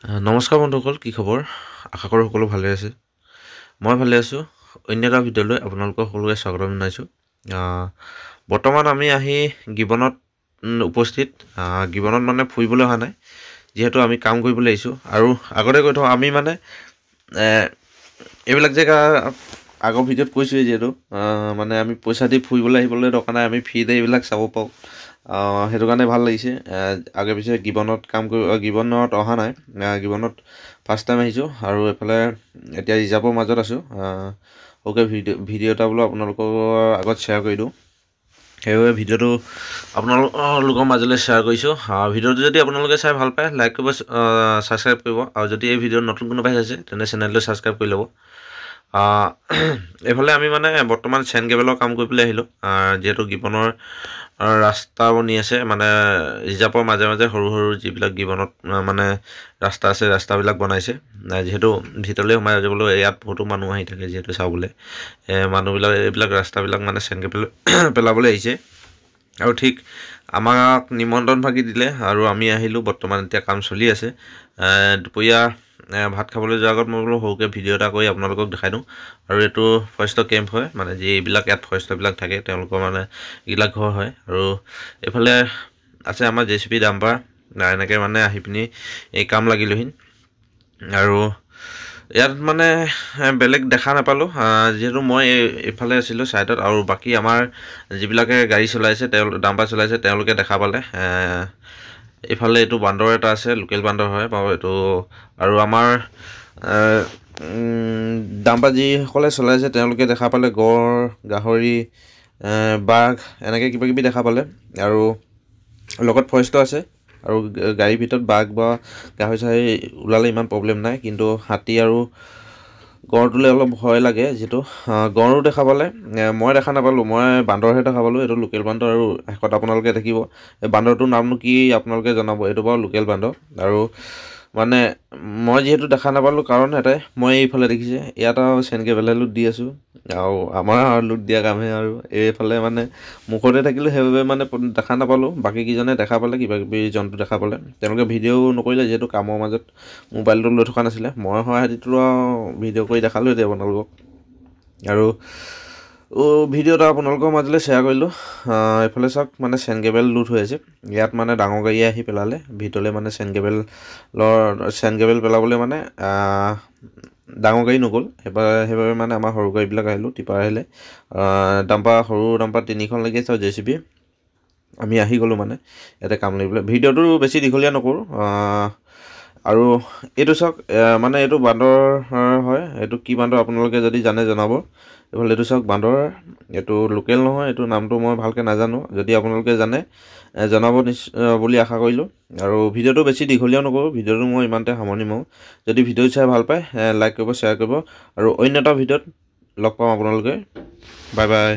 নমস্কাৰ বন্ধুসকল, কি খবৰ? আশা কৰোঁ সকলো ভালে আছে। মই ভালে আছোঁ। অন্য এটা ভিডিঅ'লৈ আপোনালোকক সকলোকে স্বাগতম জনাইছোঁ। বৰ্তমান আমি আহি গিবনত উপস্থিত। গিবনত মানে ফুৰিবলৈ অহা নাই, যিহেতু আমি কাম কৰিবলৈ আহিছোঁ। আৰু আগতে কৈ থওঁ, আমি মানে এইবিলাক জেগা আগৰ ভিডিঅ'ত কৈছোঁৱেই, যিহেতু মানে আমি পইচা দি ফুৰিবলৈ আহিবলৈ দৰকাৰ নাই, আমি ফ্ৰীতে এইবিলাক চাব পাৰোঁ। সেইটো কাৰণে ভাল লাগিছে। আগে পিছে গিবনত অহা নাই, গিবনত ফাৰ্ষ্ট টাইম আহিছোঁ। আৰু এইফালে এতিয়া ৰিজাৰ্ভৰ মাজত আছোঁ। ওকে, ভিডিঅ' এটা বোলো আপোনালোকৰ আগত শ্বেয়াৰ কৰি দিওঁ। সেইবাবে ভিডিঅ'টো আপোনালোকৰ মাজলৈ শ্বেয়াৰ কৰিছোঁ। ভিডিঅ'টো যদি আপোনালোকে চাই ভাল পায়, লাইক কৰিব, ছাবস্ক্ৰাইব কৰিব। আৰু যদি এই ভিডিঅ'ত নতুন কোনোবাই চাইছে, তেনে চেনেলটো ছাবস্ক্ৰাইব কৰি ল'ব। এইফালে আমি মানে বৰ্তমান চেইন কেবলৰ কাম কৰিবলৈ আহিলোঁ। যিহেতু গিবনৰ ৰাস্তা বনি আছে, মানে ৰিজাৰ্ভৰ মাজে মাজে সৰু সৰু যিবিলাক গিবনত মানে ৰাস্তা আছে, ৰাস্তাবিলাক বনাইছে। যিহেতু ভিতৰলৈ সোমাই যাবলৈ ইয়াত বহুতো মানুহ আহি থাকে, যিহেতু চাবলৈ মানুহবিলাক এইবিলাক ৰাস্তাবিলাক মানে চেইন কেবল পেলাবলৈ আহিছে। আৰু ঠিক আমাক নিমন্ত্ৰণ ভাগি দিলে, আৰু আমি আহিলোঁ। বৰ্তমান এতিয়া কাম চলি আছে। দুপৰীয়া ভাত খাবলৈ যোৱাৰ আগত মই বোলো সৰুকৈ ভিডিঅ' এটা কৰি আপোনালোকক দেখাই দিওঁ। আৰু এইটো ফৰেষ্ট কেম্প হয়, মানে যিবিলাক ইয়াত ফৰেষ্টবিলাক থাকে, তেওঁলোকৰ মানে এইবিলাক ঘৰ হয়। আৰু এইফালে আছে আমাৰ JCB ডাম্পাৰ। এনেকৈ মানে আহি পিনি এই কাম লাগিলোহি। আৰু ইয়াত মানে বেলেগ দেখা নাপালোঁ, যিহেতু মই এইফালে আছিলোঁ ছাইডত। আৰু বাকী আমাৰ যিবিলাকে গাড়ী চলাইছে, ডাম্পাৰ চলাইছে, তেওঁলোকে দেখা পালে। এইফালে এইটো বান্দৰ এটা আছে, লোকেল বান্দৰ হয় বাৰু এইটো। আৰু আমাৰ ডাম্পাৰ যিসকলে চলাইছে, তেওঁলোকে দেখা পালে গড়, গাহৰি, বাঘ, এনেকৈ কিবাকিবি দেখা পালে। আৰু লগত ফৰেষ্টৰ আছে। আৰু গাড়ীৰ ভিতৰত বাঘ বা গাহৰি চাহৰি ওলালে ইমান প্ৰব্লেম নাই, কিন্তু হাতী আৰু গড়টোলৈ অলপ ভয় লাগে। যিহেতু গড়ো দেখা পালে, মই দেখা নাপালোঁ, মই বান্দৰহে দেখা পালোঁ। এইটো লোকেল বান্দৰ। আৰু শেষত আপোনালোকে দেখিব, এই বান্দৰটোৰ নামনো কি আপোনালোকে জনাব। এইটো বাৰু লোকেল বান্দৰ। আৰু মানে মই যিহেতু দেখা নাপালোঁ, কাৰণ এটাই, মই এইফালে দেখিছে, ইয়াত আৰু চেইন কেবলহে লুট দি আছোঁ। আৰু আমাৰ লুট দিয়া কামহে। আৰু এইফালে মানে মুখতে থাকিলোঁ, সেইবাবে মানে দেখা নাপালোঁ। বাকীকেইজনে দেখা পালে, কিবাকিবি জন্তু দেখা পালে। তেওঁলোকে ভিডিঅ' নকৰিলে, যিহেতু কামৰ মাজত মোবাইলটো লৈ থকা নাছিলে। মই সহায়তো ভিডিঅ' কৰি দেখালোঁ এতিয়া আপোনালোকক। আৰু ভিডিঅ' এটা আপোনালোকৰ মাজলৈ শ্বেয়াৰ কৰিলোঁ। এইফালে চাওক, মানে চেইন কেবল লুট হৈ আছে। ইয়াত মানে ডাঙৰ গাড়ীয়ে আহি পেলালে ভিতৰলৈ, মানে চেইন কেবল পেলাবলৈ মানে ডাঙৰ গাড়ী নগ'ল। সেইবাবে মানে আমাৰ সৰু গাড়ীবিলাক আহিলোঁ, টিপাৰ আহিলে। সৰু ডাম্পাৰ 3খন লাগি আছে, আৰু JCB। আমি আহি গ'লোঁ মানে ইয়াতে কাম কৰিবলৈ। ভিডিঅ'টো বেছি দীঘলীয়া নকৰোঁ। আৰু এইটো চাওক, মানে এইটো বান্দৰ হয়। এইটো কি বান্দৰ আপোনালোকে যদি জানে জনাব। এইফালে এইটো চাওক বান্দৰ, এইটো লোকেল নহয়, এইটো নামটো মই ভালকৈ নাজানো। যদি আপোনালোকে জানে জনাব বুলি আশা কৰিলোঁ। আৰু ভিডিঅ'টো বেছি দীঘলীয়াও নকৰোঁ, ভিডিঅ'টো মই ইমানতে সামৰণি মাৰোঁ। যদি ভিডিঅ' চাই ভাল পায়, লাইক কৰিব, শ্বেয়াৰ কৰিব। আৰু অন্য এটা ভিডিঅ'ত লগ পাম আপোনালোকে। Bye bye.